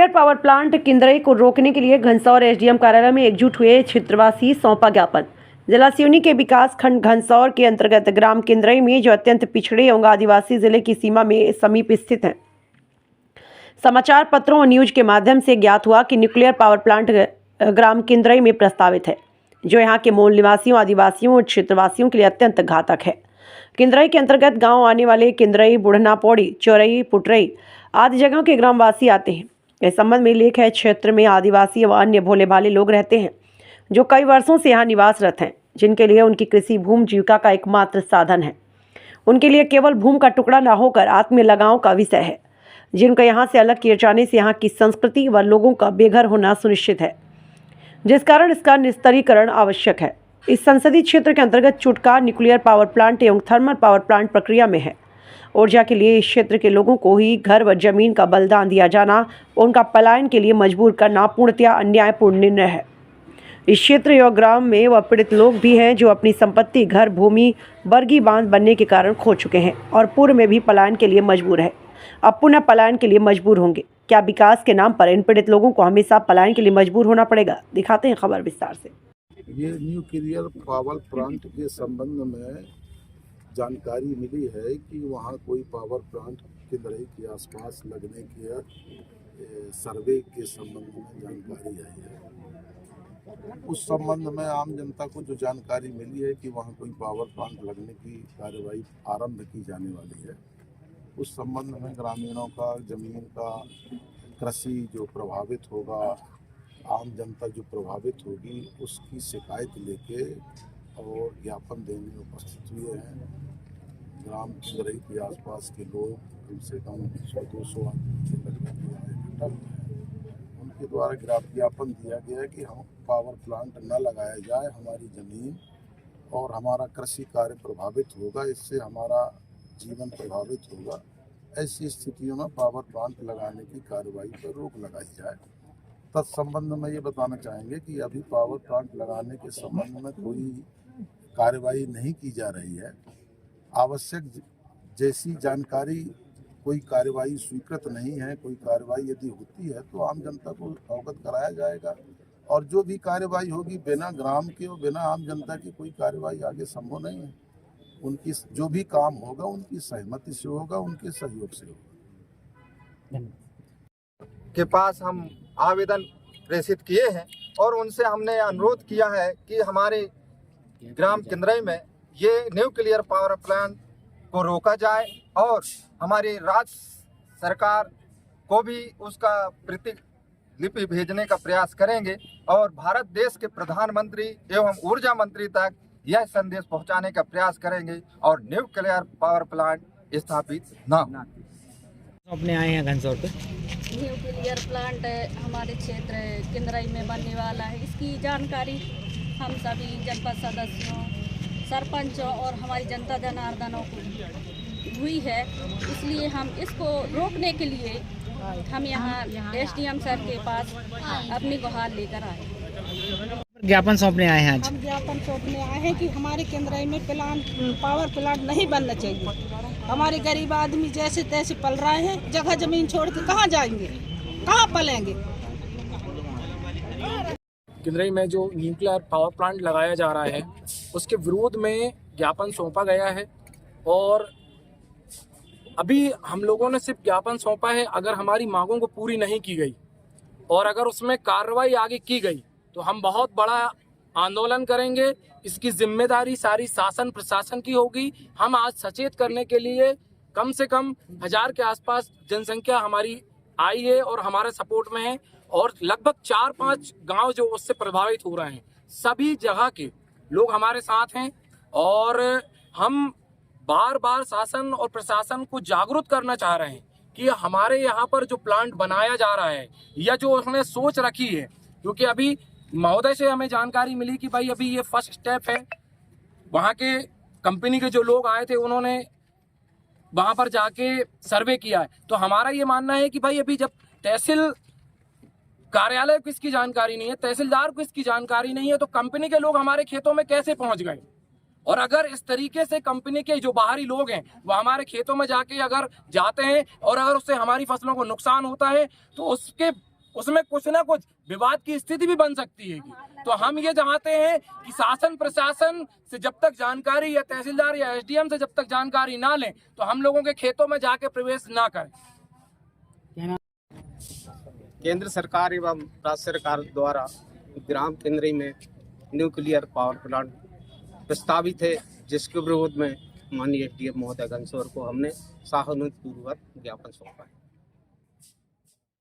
Nuclear power plant किंदरई को रोकने के लिए घनसौर एसडीएम कार्यालय में एकजुट हुए क्षेत्रवासी, सौंपा ज्ञापन। जिला सिवनी के विकास खंड घनसौर के अंतर्गत ग्राम किंदरई में, जो अत्यंत पिछड़े एवं आदिवासी जिले की सीमा में समीप स्थित है, समाचार पत्रों और न्यूज के माध्यम से ज्ञात हुआ कि न्यूक्लियर पावर प्लांट ग्राम किंदरई में प्रस्तावित है, जो यहाँ के मूल निवासियों, आदिवासियों और क्षेत्रवासियों के लिए अत्यंत घातक है। किंदरई के अंतर्गत गांव आने वाले किंदरई, बुढ़ना पौड़ी, चौरई, पुटरई आदि जगहों के ग्रामवासी आते हैं। इस संबंध में लेख है। क्षेत्र में आदिवासी व अन्य भोले भाले लोग रहते हैं, जो कई वर्षों से यहाँ निवासरत हैं, जिनके लिए उनकी कृषि भूमि जीविका का एकमात्र साधन है। उनके लिए केवल भूमि का टुकड़ा न होकर आत्म लगाव का विषय है, जिनको यहाँ से अलग किए जाने से यहाँ की संस्कृति व लोगों का बेघर होना सुनिश्चित है, जिस कारण इसका निस्तारीकरण आवश्यक है। इस संसदीय क्षेत्र के अंतर्गत चुटका न्यूक्लियर पावर प्लांट एवं थर्मल पावर प्लांट प्रक्रिया में है। ऊर्जा के लिए इस क्षेत्र के लोगों को ही घर व जमीन का बलिदान दिया जाना, उनका पलायन के लिए मजबूर करना पूर्णतया अन्यायपूर्ण निर्णय है। इस क्षेत्र एवं ग्राम में वह पीड़ित लोग भी हैं, जो अपनी संपत्ति, घर, भूमि बरगी बांध बनने के कारण खो चुके हैं और पूर्व में भी पलायन के लिए मजबूर है, अब पुनः पलायन के लिए मजबूर होंगे। क्या विकास के नाम पर इन पीड़ित लोगों को हमेशा पलायन के लिए मजबूर होना पड़ेगा? दिखाते हैं खबर विस्तार से। ये न्यूक्लियर पावर प्लांट के संबंध में जानकारी मिली है कि वहाँ कोई पावर प्लांट किंदरई के आसपास लगने के सर्वे के संबंध में जानकारी आई है। उस संबंध में आम जनता को जो जानकारी मिली है कि वहाँ कोई पावर प्लांट लगने की कार्रवाई आरंभ की जाने वाली है, उस संबंध में ग्रामीणों का, जमीन का, कृषि जो प्रभावित होगा, आम जनता जो प्रभावित होगी, उसकी शिकायत लेके और ज्ञापन देने उपस्थित हुए हैं। ग्राम किंदरई के आसपास के लोग कम से कम 100-200 आदमी के लगभग इकट्ठा हुए हैं। उनके द्वारा ज्ञापन दिया गया है कि हम पावर प्लांट न लगाया जाए, हमारी ज़मीन और हमारा कृषि कार्य प्रभावित होगा, इससे हमारा जीवन प्रभावित होगा। ऐसी स्थितियों में पावर प्लांट लगाने की कार्रवाई पर रोक लगाई जाए। तत्संबंध में ये बताना चाहेंगे कि अभी पावर प्लांट लगाने के संबंध में कोई कार्रवाई नहीं की जा रही है। आवश्यक जैसी जानकारी, कोई कार्रवाई स्वीकृत नहीं है। कोई कार्रवाई यदि होती है तो आम जनता को अवगत कराया जाएगा, और जो भी कार्रवाई होगी बिना ग्राम के और बिना आम जनता की कोई कार्रवाई आगे संभव नहीं है। उनकी जो भी काम होगा उनकी सहमति से होगा, उनके सहयोग से होगा। के पास हम आवेदन प्रेषित किए हैं और उनसे हमने अनुरोध किया है कि हमारे ग्राम किंदरई में ये न्यूक्लियर पावर प्लांट को रोका जाए और हमारी राज्य सरकार को भी उसका प्रतिलिपि भेजने का प्रयास करेंगे और भारत देश के प्रधानमंत्री एवं ऊर्जा मंत्री तक यह संदेश पहुंचाने का प्रयास करेंगे और न्यूक्लियर पावर प्लांट स्थापित न हो। अपने आए हैं घनसौर पे। न्यूक्लियर प्लांट हमारे क्षेत्र किंदरई में बनने वाला है। इसकी जानकारी हम सभी जनपद सदस्यों, सरपंचों और हमारी जनता जनार्दनों को हुई है, इसलिए हम इसको रोकने के लिए हम यहाँ एसडीएम सर के पास अपनी गुहार लेकर आए। ज्ञापन सौंपने आए हैं आज। हम ज्ञापन सौंपने आए हैं कि हमारे किंदरई में पावर प्लांट नहीं बनना चाहिए। हमारे गरीब आदमी जैसे तैसे पल रहे हैं, जगह जमीन छोड़ के कहाँ जाएंगे, कहाँ पलेंगे। किंदरई में जो न्यूक्लियर पावर प्लांट लगाया जा रहा है उसके विरोध में ज्ञापन सौंपा गया है, और अभी हम लोगों ने सिर्फ ज्ञापन सौंपा है। अगर हमारी मांगों को पूरी नहीं की गई और अगर उसमें कार्रवाई आगे की गई तो हम बहुत बड़ा आंदोलन करेंगे। इसकी जिम्मेदारी सारी शासन प्रशासन की होगी। हम आज सचेत करने के लिए कम से कम 1000 के आसपास जनसंख्या हमारी आई है और हमारे सपोर्ट में है, और लगभग 4-5 गांव जो उससे प्रभावित हो रहे हैं, सभी जगह के लोग हमारे साथ हैं। और हम बार बार शासन और प्रशासन को जागरूक करना चाह रहे हैं कि हमारे यहाँ पर जो प्लांट बनाया जा रहा है या जो उसने सोच रखी है, क्योंकि अभी महोदय से हमें जानकारी मिली कि भाई अभी ये फर्स्ट स्टेप है। वहाँ के कंपनी के जो लोग आए थे उन्होंने वहाँ पर जाके सर्वे किया है। तो हमारा ये मानना है कि भाई अभी जब तहसील कार्यालय को इसकी जानकारी नहीं है, तहसीलदार को इसकी जानकारी नहीं है, तो कंपनी के लोग हमारे खेतों में कैसे पहुँच गए? और अगर इस तरीके से कंपनी के जो बाहरी लोग हैं वो हमारे खेतों में जाके अगर जाते हैं और अगर उससे हमारी फसलों को नुकसान होता है तो उसके उसमें कुछ ना कुछ विवाद की स्थिति भी बन सकती है। तो हम ये चाहते हैं कि शासन प्रशासन से जब तक जानकारी या तहसीलदार या एसडीएम से जब तक जानकारी ना लें तो हम लोगों के खेतों में जाके प्रवेश ना करें। केंद्र सरकार एवं राज्य सरकार द्वारा ग्राम केंद्री में न्यूक्लियर पावर प्लांट प्रस्तावित है, जिसके विरोध में माननीय एसडीएम महोदय घनसौर को हमने सहानुभूतिपूर्वक ज्ञापन सौंपा है।